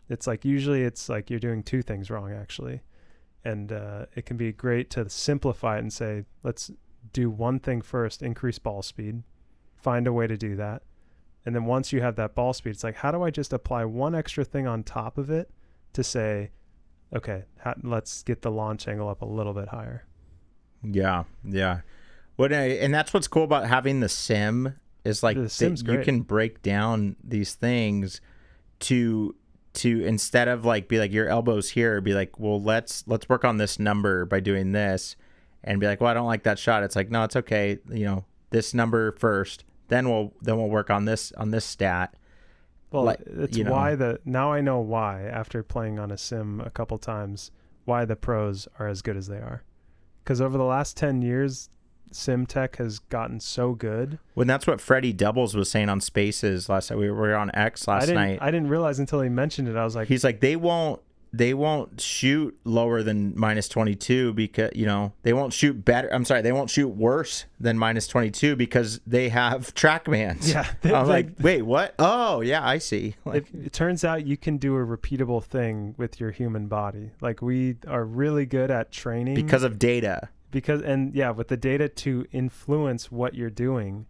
It's like usually it's like you're doing two things wrong, actually. And it can be great to simplify it and say, let's do one thing first, increase ball speed, find a way to do that. And then once you have that ball speed, it's like, how do I just apply one extra thing on top of it to say, okay, let's get the launch angle up a little bit higher. Yeah. And that's what's cool about having the sim is like you can break down these things to instead of like be like your elbow's here, be like, well, let's work on this number by doing this, and be like, well, I don't like that shot. It's like, no, it's okay. This number first, then we'll work on this stat. Well, it's why now I know why, after playing on a sim a couple times, why the pros are as good as they are. Because over the last 10 years, sim tech has gotten so good. Well, that's what Freddie Doubles was saying on Spaces last night. We were on X last night. I didn't realize until he mentioned it. I was like, he's like, they won't shoot lower than -22 because they won't shoot better. I'm sorry, they won't shoot worse than -22 because they have trackmans. Yeah, I'm like, wait, what? Oh, yeah, I see. Like, it turns out you can do a repeatable thing with your human body. Like we are really good at training because of data. With the data to influence what you're doing,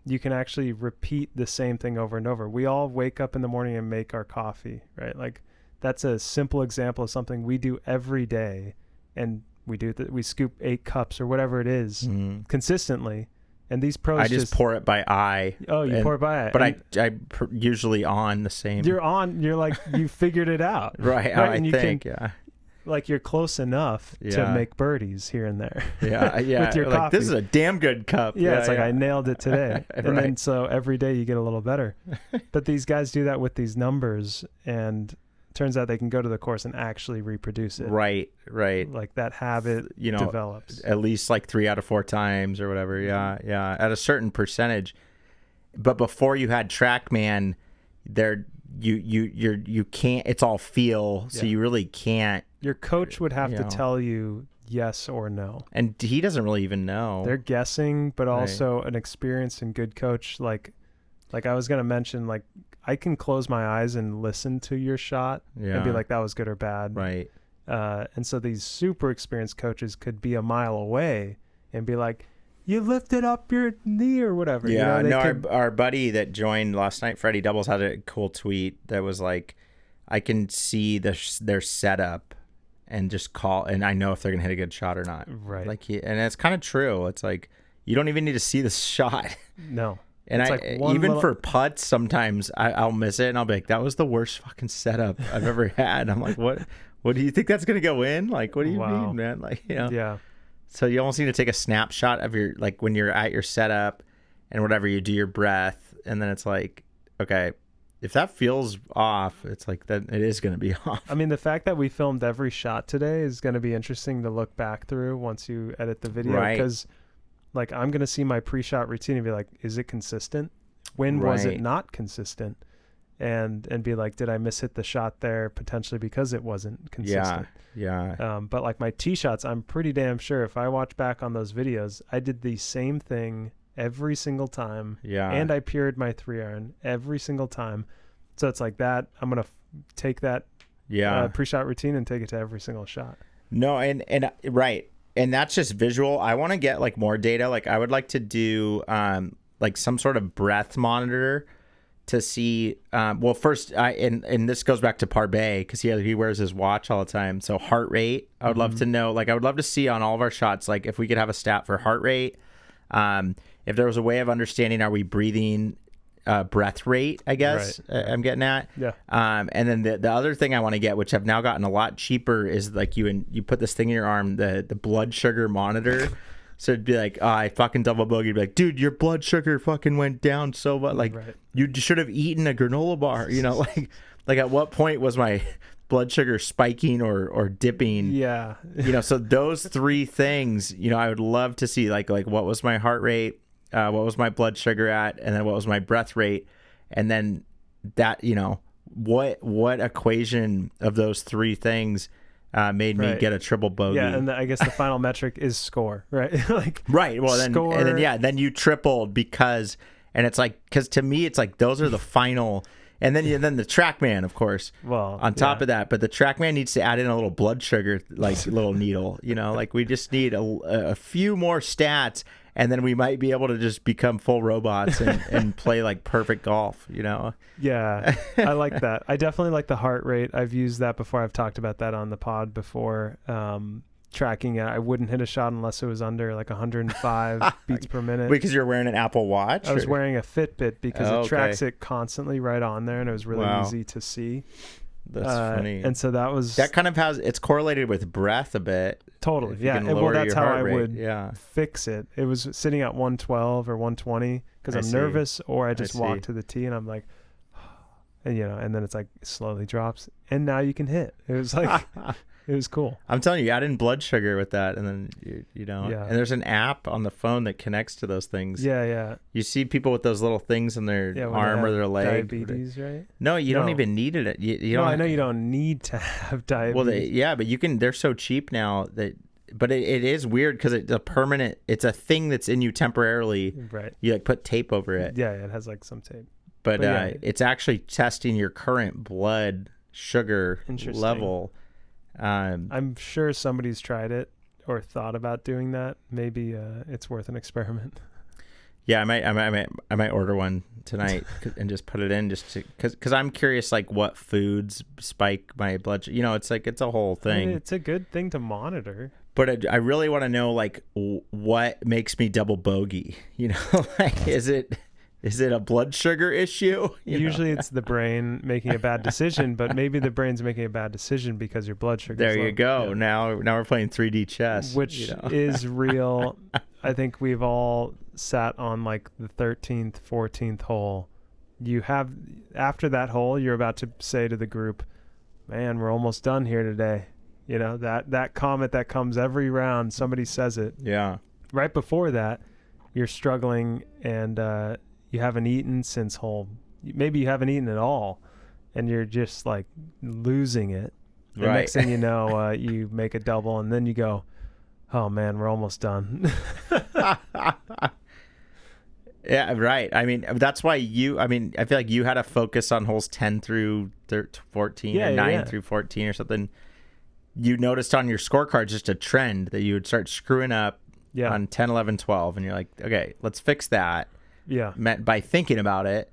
you can actually repeat the same thing over and over. We all wake up in the morning and make our coffee, right? Like that's a simple example of something we do every day, and we scoop 8 cups or whatever it is consistently. And these pros I just pour it by eye. Oh, you pour it by eye. But I usually on the same. You're like, you figured it out. Right. And you think, can, like you're close enough to make birdies here and there. Yeah. With your like, coffee. This is a damn good cup. Yeah, it's like I nailed it today. And then so every day you get a little better. But these guys do that with these numbers, and turns out they can go to the course and actually reproduce it. Right. Like that habit develops. At least like 3 out of 4 times or whatever. Yeah. At a certain percentage. But before you had TrackMan, you can't, it's all feel, so you really can't. Your coach would have to tell you yes or no. And he doesn't really even know. They're guessing, but also an experienced and good coach like I was going to mention, like I can close my eyes and listen to your shot and be like, that was good or bad. Right. And so these super experienced coaches could be a mile away and be like, you lifted up your knee or whatever. Yeah. Our buddy that joined last night, Freddie Doubles, had a cool tweet that was like, I can see their setup and just call, and I know if they're going to hit a good shot or not. Right. Like, and it's kind of true. It's like, you don't even need to see the shot. No. And for putts, sometimes I'll miss it and I'll be like, that was the worst fucking setup I've ever had. I'm like, what do you think that's going to go in? Like, what do you mean, man? Like, Yeah. So you almost need to take a snapshot of your, like when you're at your setup and whatever, you do your breath. And then it's like, okay, if that feels off, it's like that it is going to be off. I mean, the fact that we filmed every shot today is going to be interesting to look back through once you edit the video. Right. Because like I'm going to see my pre-shot routine and be like, is it consistent? When was it Right. not consistent? And be like, did I miss hit the shot there potentially because it wasn't consistent? Yeah. But like my tee shots, I'm pretty damn sure if I watch back on those videos, I did the same thing every single time. Yeah. And I pured my 3-iron every single time. So it's like that. I'm going to take that pre-shot routine and take it to every single shot. No, and right. And that's just visual. I want to get like more data. Like I would like to do like some sort of breath monitor to see well, first and this goes back to Parbe because he wears his watch all the time. So heart rate, I would love to know. Like I would love to see on all of our shots, like if we could have a stat for heart rate, if there was a way of understanding, are we breathing breath rate, I guess. Right. I'm getting at. Yeah. And then the other thing I want to get, which I've now gotten a lot cheaper, is like you put this thing in your arm, the blood sugar monitor. So it'd be like, I fucking double bogeyed. Be like, dude, your blood sugar fucking went down so much. Like, you should have eaten a granola bar. You know, like at what point was my blood sugar spiking or dipping? Yeah. You know, so those three things, you know, I would love to see like what was my heart rate, what was my blood sugar at, and then what was my breath rate, and then that, you know, what equation of those three things made me get a triple bogey. Yeah, and I guess the final metric is score, right? like right. Well, score. then you tripled because, and it's like, because to me it's like those are the final, and then the trackman, of course. Well, on top of that, but the trackman needs to add in a little blood sugar, like little needle. You know, like we just need a few more stats. And then we might be able to just become full robots and play like perfect golf, you know? Yeah, I like that. I definitely like the heart rate. I've used that before. I've talked about that on the pod before. Tracking it, I wouldn't hit a shot unless it was under like 105 beats per minute. Because you're wearing an Apple Watch? I was wearing a Fitbit because it tracks it constantly right on there, and it was really easy to see. That's funny. And so that kind of it's correlated with breath a bit. Totally. Yeah. Well, that's how I would fix it. It was sitting at 112 or 120 because I'm nervous, or I just walk to the tee and I'm like, and you know, and then it's like slowly drops, and now you can hit. It was like, it was cool. I'm telling you, add in blood sugar with that, and then you know, and there's an app on the phone that connects to those things. Yeah. You see people with those little things in their arm or their leg. Diabetes, right? No, you don't even need it. You don't. I know you don't need to have diabetes. Well, but you can. They're so cheap now that. But it is weird because it's a permanent. It's a thing that's in you temporarily. Right. You like put tape over it. Yeah, it has like some tape. But it's actually testing your current blood sugar level. I'm sure somebody's tried it or thought about doing that. Maybe it's worth an experiment. Yeah, I might order one tonight and just put it in just to because I'm curious like what foods spike my blood sugar. You know, it's like it's a whole thing. I mean, it's a good thing to monitor. But I really want to know like what makes me double bogey. You know, like is it a blood sugar issue? Usually it's the brain making a bad decision, but maybe the brain's making a bad decision because your blood sugar. There you go. Yeah. Now we're playing 3D chess, which is real. I think we've all sat on like the 13th, 14th hole. You have after that hole, you're about to say to the group, "Man, we're almost done here today." You know, that comment that comes every round, somebody says it. Yeah. Right before that, you're struggling and you haven't eaten since hole. Maybe you haven't eaten at all, and you're just like losing it. And next thing you know, you make a double, and then you go, "Oh man, we're almost done." Yeah, right. I mean, that's why I feel like you had to focus on holes 10 through 14 or 9 through 14 or something. You noticed on your scorecard just a trend that you would start screwing up on 10, 11, 12. And you're like, okay, let's fix that. Yeah. By thinking about it.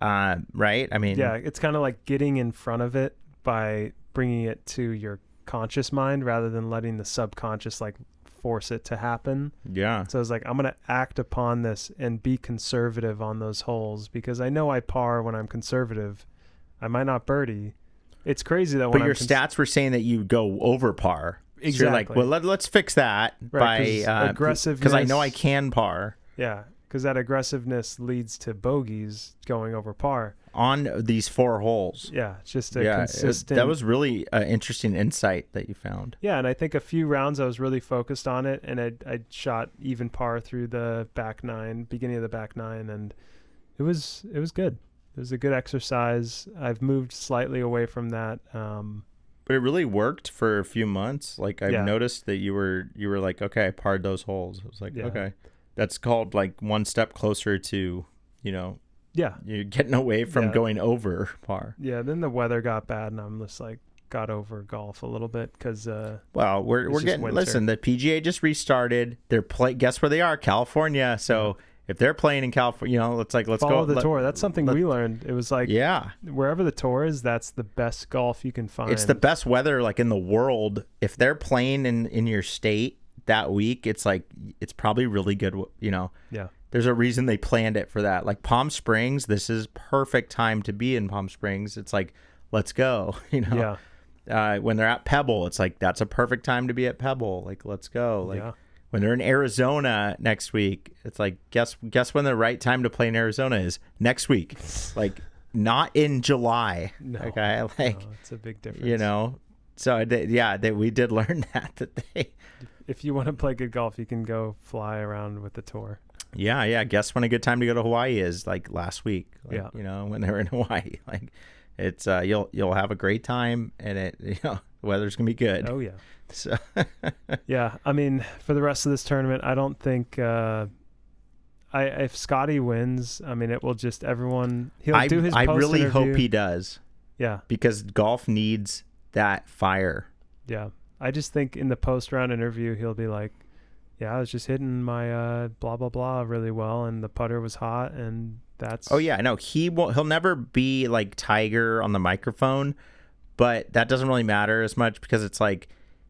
Right? I mean. Yeah, it's kind of like getting in front of it by bringing it to your conscious mind rather than letting the subconscious like force it to happen. Yeah. So it's like, I'm going to act upon this and be conservative on those holes because I know I par when I'm conservative. I might not birdie. It's crazy though. But your stats were saying that you go over par. Exactly. So you're like, well, let's fix that by aggressiveness. Because I know I can par. Yeah, because that aggressiveness leads to bogeys going over par on these 4 holes. Yeah, it's just a consistent. That was really an interesting insight that you found. Yeah, and I think a few rounds I was really focused on it, and I shot even par through the back 9, beginning of the back 9, and It was good. It was a good exercise. I've moved slightly away from that. But it really worked for a few months. Like I've noticed that you were like, okay, I parred those holes. I was like, okay, that's called like one step closer to, you're getting away from going over par. Yeah. Then the weather got bad, and I'm just like got over golf a little bit because. Well, we're getting. Winter. Listen, the PGA just restarted. They're Guess where they are? California. So. If they're playing in California, let's follow go. The tour. That's something we learned. It was like, wherever the tour is, that's the best golf you can find. It's the best weather like in the world. If they're playing in your state that week, it's like, it's probably really good. Yeah. There's a reason they planned it for that. Like Palm Springs, this is perfect time to be in Palm Springs. It's like, let's go, when they're at Pebble, it's like, that's a perfect time to be at Pebble. Like, let's go. Like, when they're in Arizona next week, it's like, guess when the right time to play in Arizona is? Next week. Like, not in July. No. Okay? Like, no, it's a big difference. So, we did learn that they... If you want to play good golf, you can go fly around with the tour. Yeah. Guess when a good time to go to Hawaii is? Like, last week. Like, when they were in Hawaii. Like, it's, you'll have a great time, and the weather's going to be good. Oh, yeah. So yeah, I mean, for the rest of this tournament, I don't think if Scotty wins, I mean, it will just everyone. He'll do his. I really hope he does. Yeah, because golf needs that fire. Yeah, I just think in the post-round interview, he'll be like, "Yeah, I was just hitting my blah blah blah really well, and the putter was hot, and that's." Oh yeah, no, he'll never be like Tiger on the microphone, but that doesn't really matter as much because it's like.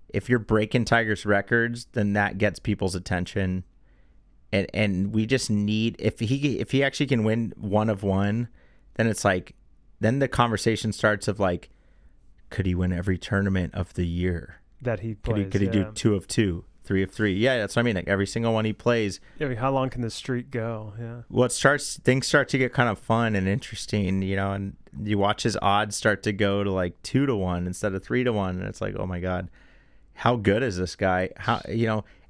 If you're breaking Tiger's records, then that gets people's attention, and we just need if he actually can win one of one, then it's like, then the conversation starts of like, could he win every tournament of the year that he plays? Could he do 2 of 2, 3 of 3? Yeah, that's what I mean. Like every single one he plays. Yeah, I mean, how long can the streak go? Yeah. Well, things start to get kind of fun and interesting, and you watch his odds start to go to like 2 to 1 instead of 3 to 1, and it's like, oh my god. How good is this guy? How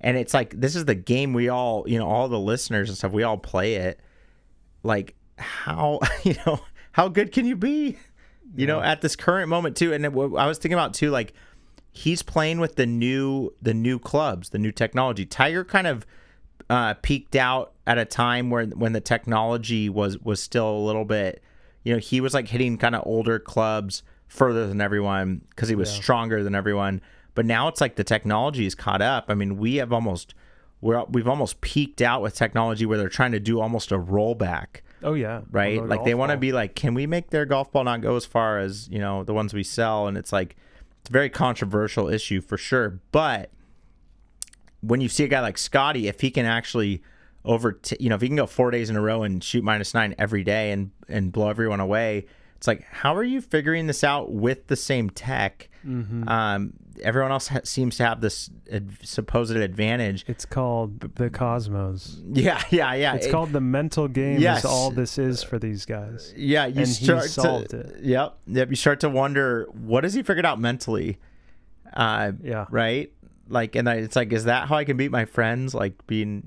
and it's like this is the game we all all the listeners and stuff we all play it. Like how how good can you be? At this current moment too. And I was thinking about too, like he's playing with the new clubs, the new technology. Tiger kind of peaked out at a time when the technology was still a little bit. He was like hitting kind of older clubs further than everyone because he was stronger than everyone. But now it's like the technology is caught up. I mean, we've almost peaked out with technology where they're trying to do almost a rollback. Oh yeah, right. Like they want to be like, can we make their golf ball not go as far as the ones we sell? And it's like it's a very controversial issue for sure. But when you see a guy like Scotty, if he can actually if he can go 4 days in a row and shoot -9 every day and blow everyone away, it's like, how are you figuring this out with the same tech? Mm-hmm. Everyone else seems to have this supposed advantage. It's called the cosmos. Yeah. It's called the mental game. Yes. Is all this is for these guys. Yeah, he solved it. Yep. You start to wonder, what has he figured out mentally? Right. Like, and it's like, is that how I can beat my friends? Like being,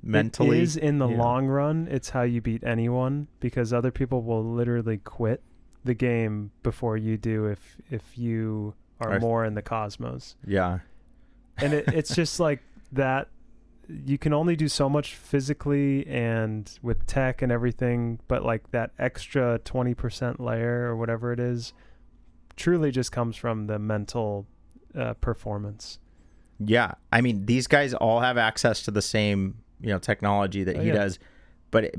mentally. It is in the long run. It's how you beat anyone because other people will literally quit the game before you do if you are more in the cosmos. Yeah. And it's just like that. You can only do so much physically and with tech and everything, but like that extra 20% layer or whatever it is truly just comes from the mental performance. Yeah. I mean, these guys all have access to the same, technology that he does. But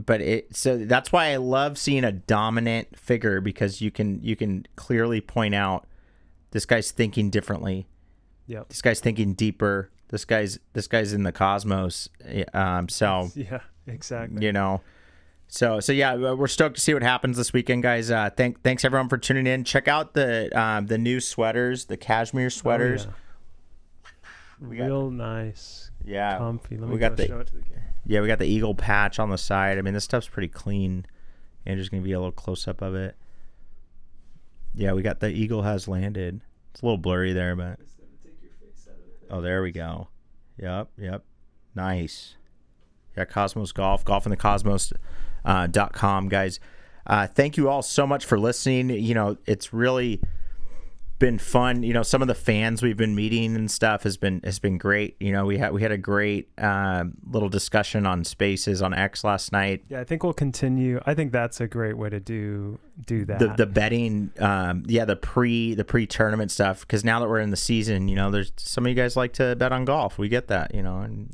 so that's why I love seeing a dominant figure because you can clearly point out this guy's thinking differently. Yeah. This guy's thinking deeper. This guy's in the cosmos. So yeah, exactly. So yeah, we're stoked to see what happens this weekend, guys. Thanks everyone for tuning in. Check out the new sweaters, the cashmere sweaters. Oh, yeah. Real nice. Yeah. Comfy. Let me we got show it to the camera. Yeah, we got the eagle patch on the side. I mean, this stuff's pretty clean. And just going to be a little close-up of it. Yeah, we got the eagle has landed. It's a little blurry there, but... Oh, there we go. Yep. Nice. Yeah, Cosmos Golf in the Cosmos .com, guys. Thank you all so much for listening. It's really been fun. Some of the fans we've been meeting and stuff has been great. We had a great little discussion on Spaces on X last night. Yeah, I think we'll continue. I think that's a great way to do that. The betting, the pre-tournament stuff, because now that we're in the season, there's some of you guys like to bet on golf. We get that, and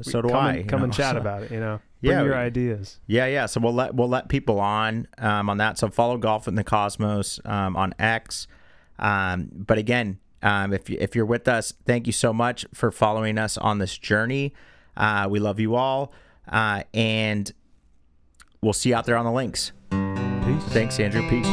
so do I. Come and chat about it. Bring your ideas. Yeah. So we'll let people on that. So follow Golf in the Cosmos on X. But again, if you're with us, thank you so much for following us on this journey. We love you all, and we'll see you out there on the links. Peace. Thanks, Andrew. Peace.